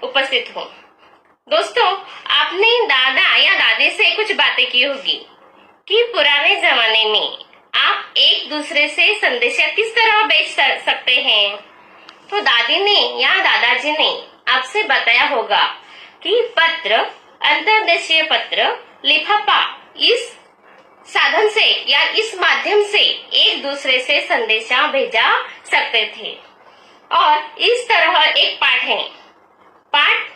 उपस्थित हूँ। दोस्तों, आपने दादा या दादी से कुछ बातें की होगी कि पुराने जमाने में आप एक दूसरे से संदेशा किस तरह भेज सकते हैं। तो दादी ने या दादाजी ने आपसे बताया होगा कि पत्र, अंतर्देशीय पत्र, लिफाफा, इस साधन से या इस माध्यम से एक दूसरे से संदेशा भेजा सकते थे। और इस तरह एक पाठ है, पाठ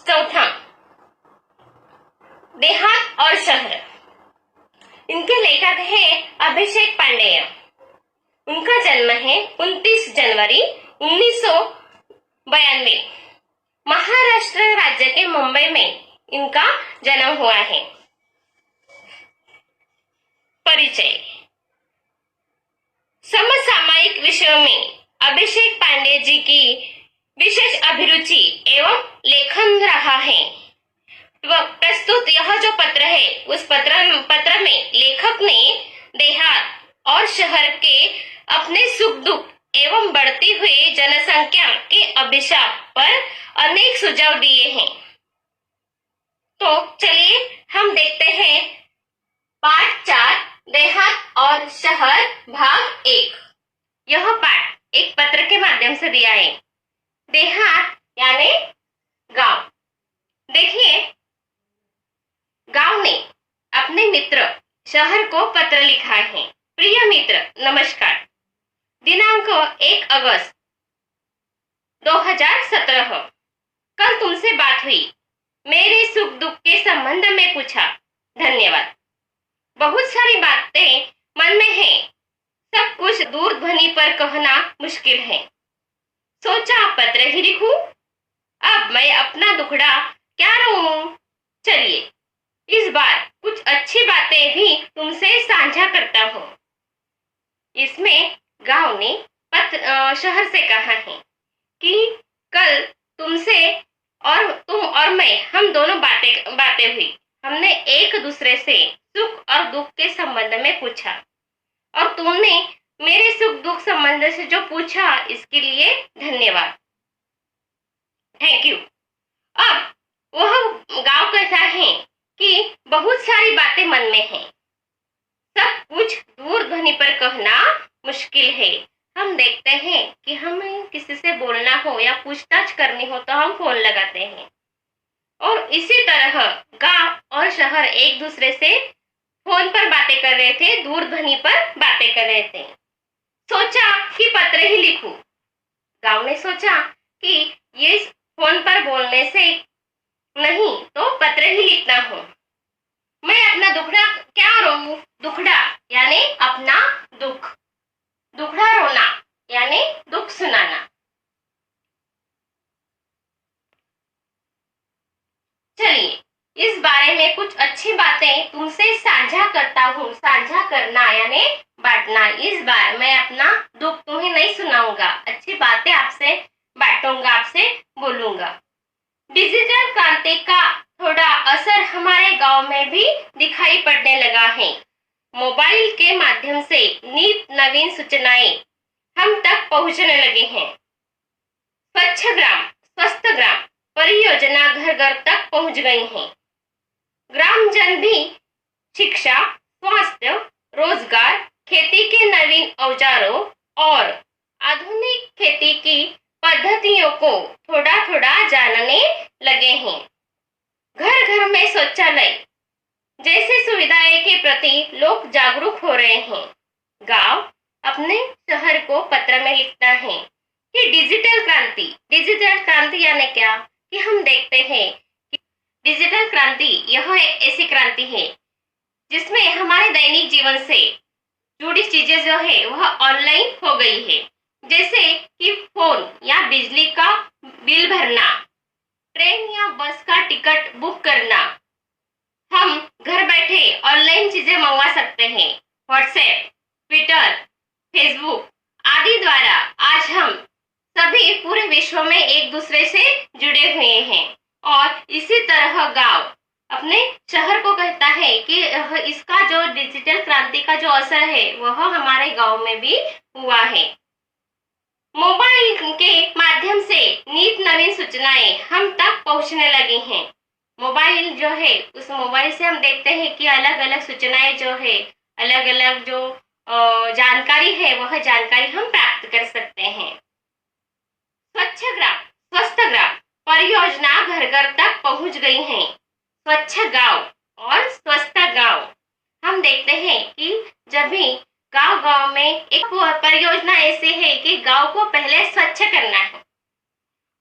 चौथा, देहात और शहर। इनके लेखक हैं अभिषेक पांडेय। उनका जन्म है 29 जनवरी 1992। महाराष्ट्र राज्य के मुंबई में इनका जन्म हुआ है। परिचय। समसामयिक विषयों में अभिषेक पांडे जी की विशेष अभिरुचि एवं लेखन रहा है। प्रस्तुत यह जो पत्र है, उस पत्र में लेखक ने देहात और शहर के अपने सुख दुख एवं बढ़ती हुई जनसंख्या के अभिशाप पर अनेक सुझाव दिए हैं। तो चलिए हम देखते हैं पाठ 4, देहात और शहर, भाग 1। यह पाठ एक पत्र के माध्यम से दिया है। देहात यानी गांव। देखिए, गांव ने अपने मित्र शहर को पत्र लिखा है। प्रिय मित्र, नमस्कार। दिनांक 1 अगस्त 2017। कल तुमसे बात हुई, मेरे सुख दुख के संबंध में पूछा। धन्यवाद। बहुत सारी बातें मन में हैं, सब कुछ दूरध्वनि पर कहना मुश्किल है। सोचा पत्र ही लिखूं। अब मैं अपना दुखड़ा क्या रहूं। चलिए इस बार कुछ अच्छी बातें भी तुमसे साझा करता हूँ। इसमें गांव ने शहर से कहा है कि कल तुमसे और तुम और मैं, हम दोनों बातें हुई। हमने एक दूसरे से सुख और दुख के संबंध में पूछा और तुमने मेरे सुख दुख संबंध से जो पूछा, इसके लिए धन्यवाद। Thank you. अब वह गांव कहता है कि बहुत सारी बातें मन में हैं, सब कुछ दूरध्वनि पर कहना मुश्किल है। हम देखते हैं कि हमें किसी से बोलना हो या पूछताछ करनी हो तो हम फोन लगाते हैं, और इसी तरह गांव और शहर एक दूसरे से फोन पर बातें कर रहे थे, दूरध्वनि पर बातें कर रहे थे। सोचा कि पत्र ही लिखूं। गांव ने सोचा कि ये फोन पर बोलने से नहीं तो पत्र ही लिखना हो। मैं अपना दुखड़ा क्या रोऊं। दुखड़ा यानी अपना दुख, दुखड़ा रोना यानी दुख सुनाना। चलिए इस बारे में कुछ अच्छी बातें तुमसे साझा करता हूँ। साझा करना यानी बांटना। इस बार मैं अपना दुख तुम्हें नहीं सुनाऊंगा, अच्छी बातें आपसे बांटूंगा, आपसे बोलूंगा। डिजिटल क्रांति का थोड़ा असर हमारे गांव में भी दिखाई पड़ने लगा है। मोबाइल के माध्यम से नित नवीन सूचनाएं हम तक पहुंचने लगे हैं। स्वच्छ ग्राम, स्वस्थ ग्राम परियोजना घर घर तक पहुंच गई है। ग्रामजन भी शिक्षा, स्वास्थ्य, रोजगार, खेती के नवीन औजारों और आधुनिक खेती की पद्धतियों को थोड़ा थोड़ा जानने लगे हैं। घर घर में शौचालय जैसी सुविधाएं के प्रति लोग जागरूक हो रहे हैं। गांव अपने शहर को पत्र में लिखता है कि डिजिटल क्रांति यानी क्या, कि हम देखते हैं कि डिजिटल क्रांति यह एक ऐसी क्रांति है जिसमें हमारे दैनिक जीवन से जुड़ी चीजें जो है वह ऑनलाइन हो गई है। जैसे कि फोन या बिजली का बिल भरना, ट्रेन या बस का टिकट बुक करना। हम घर बैठे ऑनलाइन चीजें मंगवा सकते हैं। व्हाट्सएप, ट्विटर, फेसबुक आदि द्वारा आज हम सभी पूरे विश्व में एक दूसरे से जुड़े हुए हैं। और इसी तरह गांव अपने शहर को कहता है कि इसका जो डिजिटल क्रांति का जो असर है वह हमारे गांव में भी हुआ है। मोबाइल के माध्यम से नित नवीन सूचनाएं हम तक पहुंचने लगी हैं। मोबाइल जो है, उस मोबाइल से हम देखते हैं कि अलग अलग सूचनाएं जो है, अलग अलग जो जानकारी है, वह जानकारी हम प्राप्त कर सकते हैं। स्वच्छ ग्राम स्वस्थ ग्राम परियोजना घर घर तक पहुंच गई है। स्वच्छ गांव और स्वस्थ गांव, हम देखते हैं कि जब भी गांव गांव में एक परियोजना ऐसी है कि गांव को पहले स्वच्छ करना है।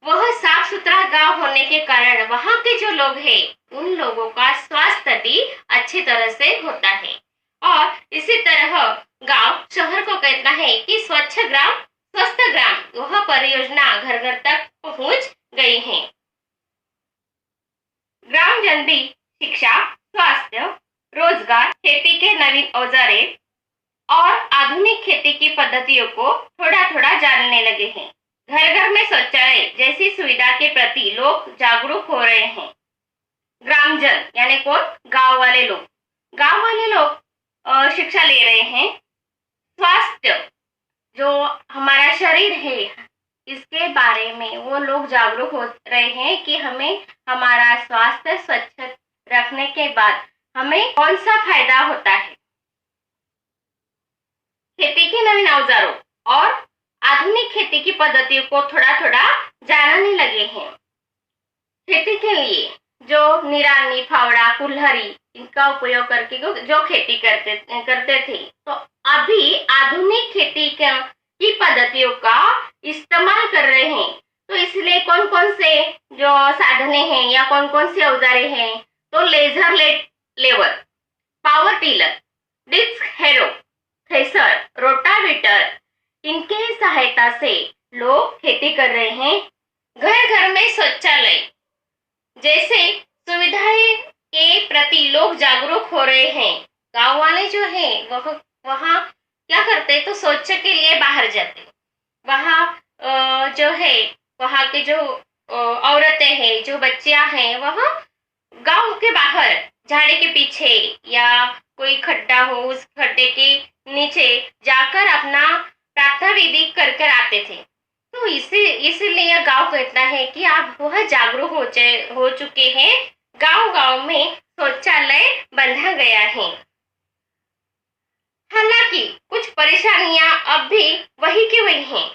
वह साफ सुथरा गांव होने के कारण वहां के जो लोग हैं, उन लोगों का स्वास्थ्य भी अच्छी तरह से होता है। और इसी तरह गांव शहर को कहता है कि स्वच्छ ग्राम स्वस्थ ग्राम, वह परियोजना घर घर तक पहुंच गई है। ग्राम जन भी शिक्षा, स्वास्थ्य, रोजगार, खेती के नवीन औजारे और आधुनिक खेती की पद्धतियों को थोड़ा थोड़ा जानने लगे हैं। घर घर में शौचालय जैसी सुविधा के प्रति लोग जागरूक हो रहे हैं। ग्रामजन यानी कौन? गांव वाले लोग। गांव वाले लोग शिक्षा ले रहे हैं। स्वास्थ्य, जो हमारा शरीर है, इसके बारे में वो लोग जागरूक हो रहे हैं कि हमें हमारा स्वास्थ्य स्वच्छ रखने के बाद हमें कौन सा फायदा होता है। खेती के नवीन औजारों और आधुनिक खेती की पद्धतियों को थोड़ा थोड़ा जानने लगे हैं। खेती के लिए जो निरानी, फावड़ा, कुल्हाड़ी, इनका उपयोग करके जो खेती करते थे, तो अभी आधुनिक खेती की पद्धतियों का इस्तेमाल कर रहे हैं। तो इसलिए कौन कौन से जो साधने हैं या कौन कौन से औजारे हैं, तो laser leveller, power tiller, disc harrow, thresher, rotavator, इनके सहायता से लोग खेती कर रहे हैं। घर घर में शौचालय जैसे सुविधाएं के प्रति लोग जागरूक हो रहे हैं। गांव वाले जो हैं वह वहाँ क्या करते, तो शौच के लिए बाहर जाते। वहाँ जो है, वहाँ के जो औरतें हैं, जो बच्चियां हैं, वह गांव के बाहर झाड़ी के पीछे या कोई खड्डा हो, उस खड्डे के नीचे जाकर अपना प्रार्थना विधि कर कर आते थे। तो इसीलिए गांव कहता है कि आप वह जागरूक हो चुके हैं। गांव गांव में शौचालय बंधा गया है। हालांकि कुछ परेशानियां अब भी वही की वही हैं।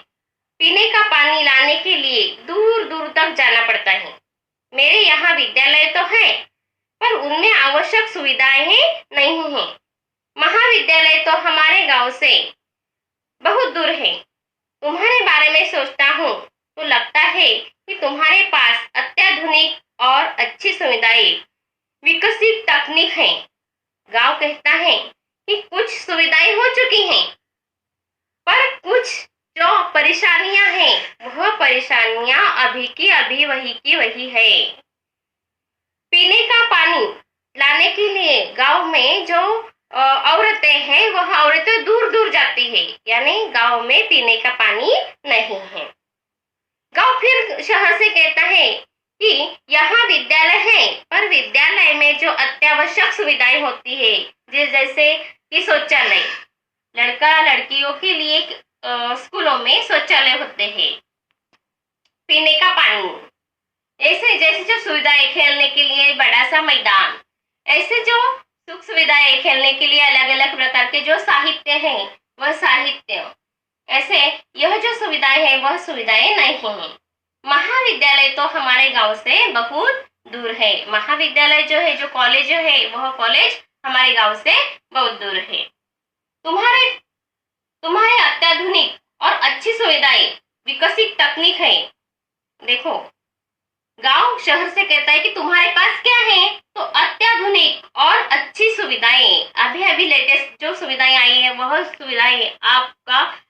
पीने का पानी लाने के लिए दूर दूर तक जाना पड़ता है। मेरे यहाँ विद्यालय तो है, पर उनमें आवश्यक सुविधाएं नहीं हैं। महाविद्यालय तो हमारे गांव से बहुत दूर है। तुम्हारे बारे में सोचता हूँ तो लगता है कि तुम्हारे पास अत्याधुनिक और अच्छी सुविधाएं, विकसित तकनीक है। गांव कहता है कि कुछ सुविधाएं हो चुकी हैं, पर कुछ जो परेशानियां हैं, वह परेशानियां अभी की अभी वही की वही है। पीने का पानी लाने के लिए गांव में जो औरतें हैं, वह औरतें दूर दूर जाती है, यानी गांव में पीने का पानी नहीं है। गांव फिर शहर से कहता है कि यहाँ विद्यालय है, पर विद्यालय में जो अत्यावश्यक सुविधाएं होती है, जैसे कि शौचालय, लड़का लड़कियों के लिए स्कूलों में शौचालय होते हैं, पीने का पानी, ऐसे जैसे जो सुविधाएं, खेलने के लिए बड़ा सा मैदान, ऐसे जो सुख सुविधाएं, खेलने के लिए अलग अलग प्रकार के जो साहित्य हैं, वह साहित्य, ऐसे यह जो सुविधाएं हैं, वह सुविधाएं नहीं हैं। महाविद्यालय तो हमारे गांव से बहुत दूर है। महाविद्यालय जो है, जो कॉलेज है, वह कॉलेज हमारे गांव से बहुत दूर है। तुम्हारे अत्याधुनिक और अच्छी सुविधाएं, विकसित तकनीक है। देखो, गांव शहर से कहता है कि तुम्हारे पास क्या है, तो अत्याधुनिक और अच्छी सुविधाएं, अभी अभी लेटेस्ट जो सुविधाएं आई है, वह सुविधाएं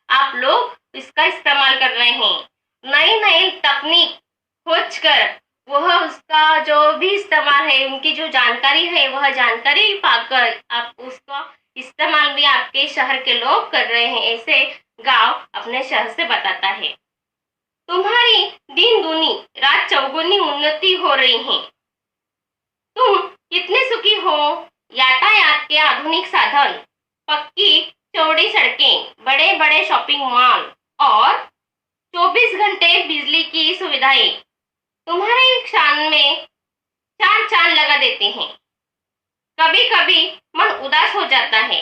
आप लोग इसका इस्तेमाल कर रहे हैं। नई नई तकनीक खोज कर वह उसका जो भी इस्तेमाल है, उनकी जो जानकारी है, वह जानकारी पाकर आप उसका इस्तेमाल भी आपके शहर के लोग कर रहे हैं, ऐसे गांव अपने शहर से बताता है। तुम्हारी दिन दूनी रात चौगुनी उन्नति हो रही है। तुम कितने सुखी हो। यातायात के आधुनिक साधन, पक्की चौड़ी सड़कें, बड़े बड़े शॉपिंग मॉल और 24 घंटे बिजली की सुविधाएं तुम्हारे शान में चार चांद लगा देती हैं। कभी कभी मन उदास हो जाता है।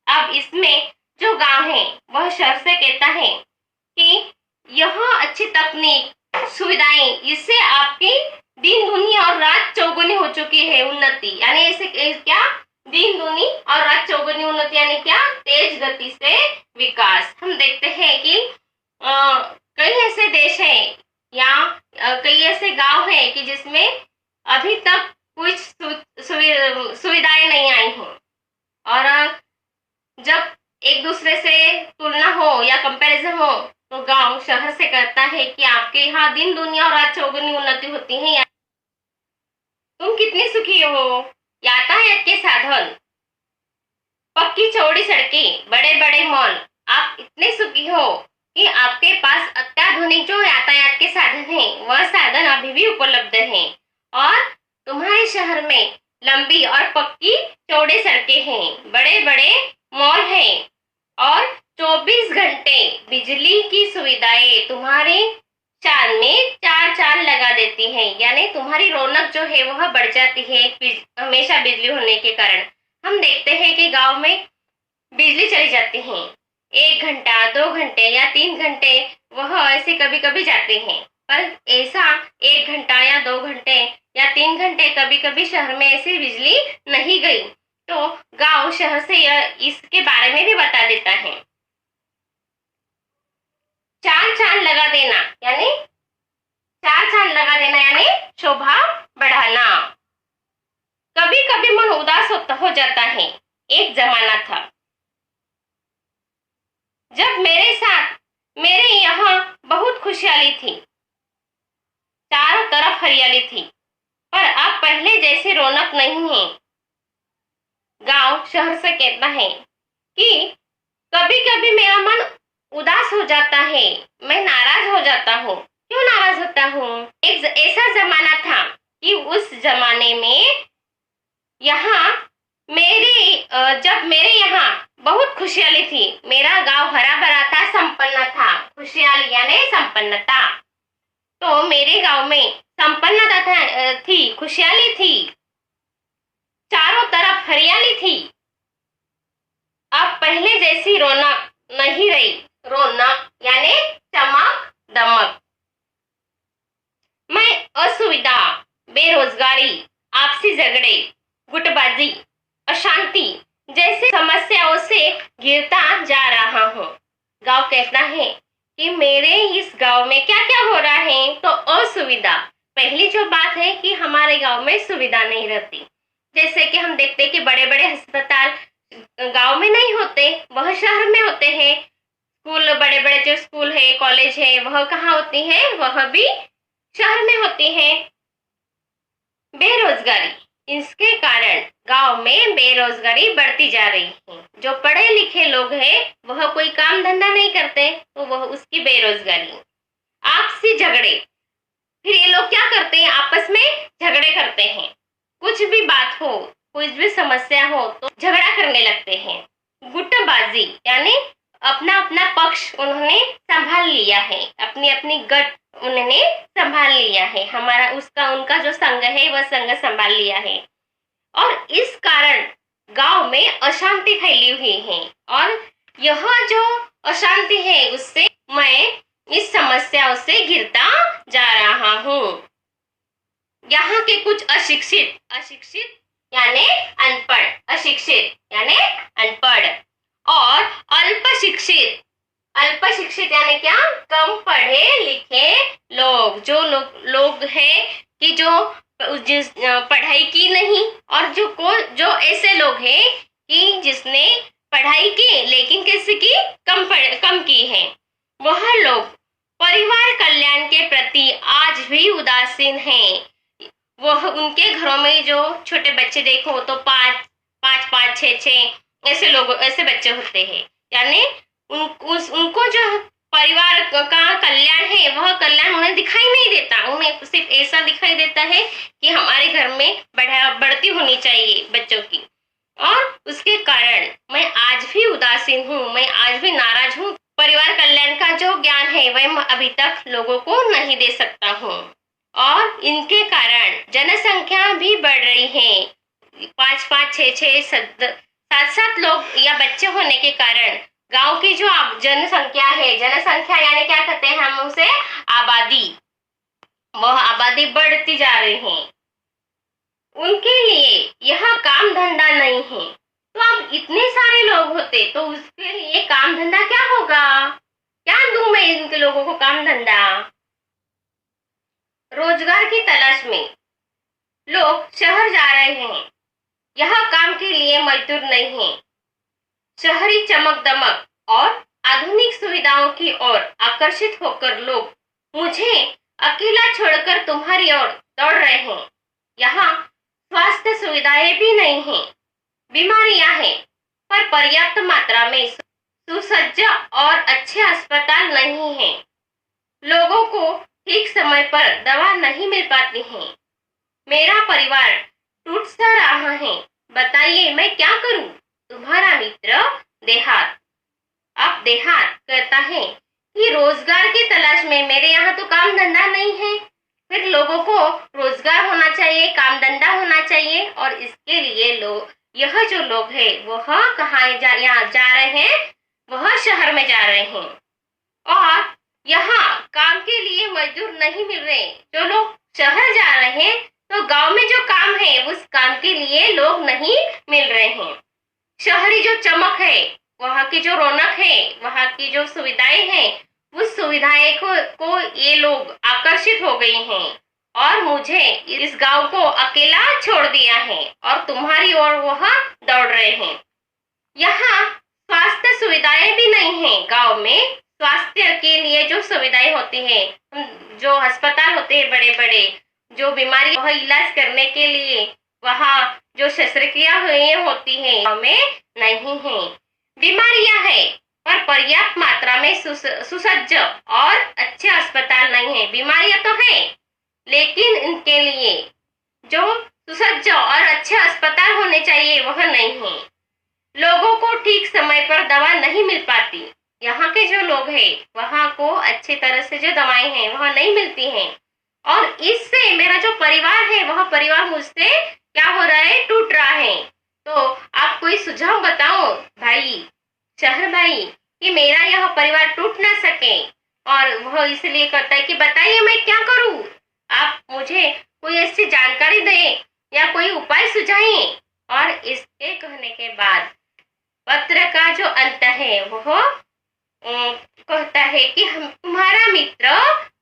अब इसमें जो गांव है वह शहर से कहता है कि यह अच्छी तकनीक सुविधाएं इससे आपकी दिन दुनी और रात चौगुनी हो चुकी है उन्नति, यानी ऐसे क्या दिन दुनी और रात चौगुनी उन्नति यानी क्या तेज गति से विकास। हम देखते हैं कि कई ऐसे देश हैं या कई ऐसे गांव हैं कि जिसमें अभी तक कुछ सुविधाएं नहीं आई हैं, और जब एक दूसरे से तुलना हो या कंपैरिजन हो तो गांव शहर से कहता है कि आपके यहाँ दिन दुनिया और रात चौगुनी उन्नति होती है। तुम कितनी सुखी हो। यातायात के साधन, पक्की चौड़ी सड़कें, बड़े बड़े मॉल, आप इतने सुखी हो कि आपके पास अत्याधुनिक जो यातायात के साधन हैं वह साधन अभी भी उपलब्ध हैं, और तुम्हारे शहर में लंबी और पक्की चौड़ी सड़कें हैं, बड़े बड़े मॉल हैं, और 24 घंटे बिजली की सुविधाएं तुम्हारे चांद में चार चांद लगा देती हैं, यानी तुम्हारी रौनक जो है वह बढ़ जाती है हमेशा बिजली होने के कारण। हम देखते हैं कि गांव में बिजली चली जाती है, 1 घंटा 2 घंटे या 3 घंटे वह ऐसे कभी कभी जाते हैं, पर ऐसा 1 घंटा या 2 घंटे या 3 घंटे कभी कभी शहर में ऐसी बिजली नहीं गई तो गांव शहर से इसके बारे में भी बता देता है। चार चांद लगा देना यानी शोभा बढ़ाना। कभी कभी मन उदास हो जाता है। एक जमाना था जब मेरे यहाँ बहुत खुशहाली थी, चारों तरफ हरियाली थी, पर अब पहले जैसी रौनक नहीं है। गांव शहर से कहता है कि कभी कभी मेरा मन उदास हो जाता है, मैं नाराज हो जाता हूँ। क्यों नाराज होता हूँ? एक ऐसा जमाना था कि उस जमाने में जब मेरे यहाँ बहुत खुशहाली थी, मेरा गांव हरा भरा था, संपन्न था। खुशहाली यानी संपन्नता। तो मेरे गांव में संपन्नता थी, खुशहाली थी, चारों तरफ हरियाली थी। अब पहले जैसी रौनक नहीं रही। रौनक यानी चमक दमक। मैं असुविधा, बेरोजगारी, आपसी झगड़े, गुटबाजी, अशांति जैसे समस्याओं से घिरता जा रहा हूँ। गांव कहता है कि मेरे इस गांव में क्या क्या हो रहा है। तो असुविधा, पहली जो बात है कि हमारे गांव में सुविधा नहीं रहती। जैसे कि हम देखते हैं कि बड़े बड़े अस्पताल गांव में नहीं होते, वह शहर में होते हैं। स्कूल, बड़े बड़े जो स्कूल है, कॉलेज है, वह कहाँ होती है? वह भी शहर में होती है। बेरोजगारी, इसके कारण गांव में बेरोजगारी बढ़ती जा रही है। जो पढ़े लिखे लोग हैं वह कोई काम धंधा नहीं करते तो वह उसकी बेरोजगारी। आपसी झगड़े, फिर ये लोग क्या करते हैं? आपस में झगड़े करते हैं। कुछ भी बात हो, कुछ भी समस्या हो तो झगड़ा करने लगते हैं। गुटबाजी यानी अपना अपना पक्ष उन्होंने संभाल लिया है, अपनी अपनी गट उन्होंने संभाल लिया है। हमारा उनका जो संघ है वह संघ संभाल लिया है, और इस कारण गांव में अशांति फैली हुई है। और यह जो अशांति है उससे मैं इस समस्याओं से घिरता जा रहा हूँ। यहाँ के कुछ अशिक्षित यानी अनपढ़, अशिक्षित यानी अनपढ़, और अल्प शिक्षित यानी क्या? कम पढ़े लिखे लोग। जो लोग हैं कि जो पढ़ाई की नहीं, और जो ऐसे लोग हैं कि जिसने पढ़ाई की लेकिन किसी की कम की है, वह लोग परिवार कल्याण के प्रति आज भी उदासीन हैं। वह उनके घरों में जो छोटे बच्चे देखो तो 5 6 ऐसे बच्चे होते हैं, यानी उनको जो परिवार का कल्याण है वह कल्याण उन्हें दिखाई नहीं देता। उन्हें सिर्फ ऐसा दिखाई देता है कि हमारे घर में बढ़ती होनी चाहिए बच्चों की, और उसके कारण मैं आज भी उदासीन हूँ, मैं आज भी नाराज हूँ। परिवार कल्याण का जो ज्ञान है वह मैं अभी तक लोगों को नहीं दे सकता हूँ। और इनके कारण जनसंख्या भी बढ़ रही है। 5-5, 6-6, 7-7 लोग या बच्चे होने के कारण गांव की जो जनसंख्या है, जनसंख्या यानी क्या कहते हैं हम उसे, आबादी, वह आबादी बढ़ती जा रही है। उनके लिए यह काम धंधा नहीं है। तो अब इतने सारे लोग होते तो उसके लिए काम धंधा क्या होगा? क्या दूं मैं इनके लोगों को काम धंधा? रोजगार की तलाश में लोग शहर जा रहे हैं। यह काम के लिए मजदूर नहीं है। शहरी चमक दमक और आधुनिक सुविधाओं की ओर आकर्षित होकर लोग मुझे अकेला छोड़कर तुम्हारी ओर दौड़ रहे हैं। यहाँ स्वास्थ्य सुविधाएं भी नहीं है। बीमारियां हैं, पर पर्याप्त मात्रा में सुसज्ज और अच्छे अस्पताल नहीं है। लोगों को ठीक समय पर दवा नहीं मिल पाती है। मेरा परिवार टूट सा रहा है। बताइए मैं क्या करूं? तुम्हारा मित्र देहात। अब देहात कहता है कि रोजगार की तलाश में मेरे यहाँ तो काम धंधा नहीं है। फिर लोगों को रोजगार होना चाहिए, काम धंधा होना चाहिए, और इसके लिए यह जो लोग है वह कहाँ यहाँ जा रहे हैं? वह शहर में जा रहे हैं। और यहाँ काम के लिए मजदूर नहीं मिल रहे। जो लोग शहर जा रहे हैं तो गांव में जो काम है उस काम के लिए लोग नहीं मिल रहे हैं। शहरी जो चमक है, वहाँ की जो रौनक है, वहाँ की जो सुविधाएं हैं, उस सुविधाएं को ये लोग आकर्षित हो गई हैं और मुझे इस गांव को अकेला छोड़ दिया है और तुम्हारी ओर वह दौड़ रहे हैं। यहाँ स्वास्थ्य सुविधाएं भी नहीं है। गांव में स्वास्थ्य के लिए जो सुविधाएं होती है, जो अस्पताल होते हैं बड़े बड़े, जो बीमारी वह इलाज करने के लिए वहाँ जो शस्त्रक्रिया हुई होती है, गांव में नहीं है। बीमारियां है, पर पर्याप्त मात्रा में सुसज्ज और अच्छे अस्पताल नहीं है। बीमारियां तो है, लेकिन इनके लिए जो सुसज्ज और अच्छे अस्पताल होने चाहिए वह नहीं है। लोगों को ठीक समय पर दवा नहीं मिल पाती। यहाँ के जो लोग हैं वहाँ को अच्छी तरह से जो दवाएं हैं वह नहीं मिलती हैं, और इससे मेरा जो परिवार है वह परिवार मुझसे क्या हो रहा है? टूट रहा है। तो आप कोई सुझाव बताओ भाई, शहर भाई, कि मेरा यह परिवार टूट ना सके। और वह इसलिए कहता है कि बताइए मैं क्या करूं? आप मुझे कोई ऐसी जानकारी दें या कोई उपाय सुझाइए। और इसके कहने के बाद पत्र का जो अंत है वह कहता है कि हम तुम्हारा मित्र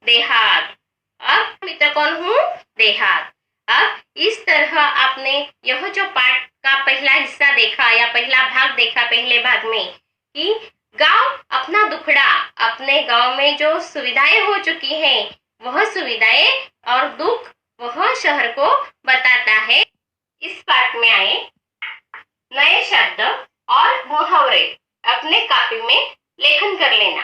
देहात। अब मित्र कौन हूँ? देहात। अब इस तरह आपने यह जो पाठ का पहला हिस्सा देखा या पहला भाग देखा पहले भाग में, कि गांव अपना दुखड़ा, अपने गांव में जो सुविधाएं हो चुकी हैं वह सुविधाएं और दुख वह शहर को बताता है। इस पाठ में आए नए शब्द और मुहावरे अपने कॉपी में लेखन कर लेना।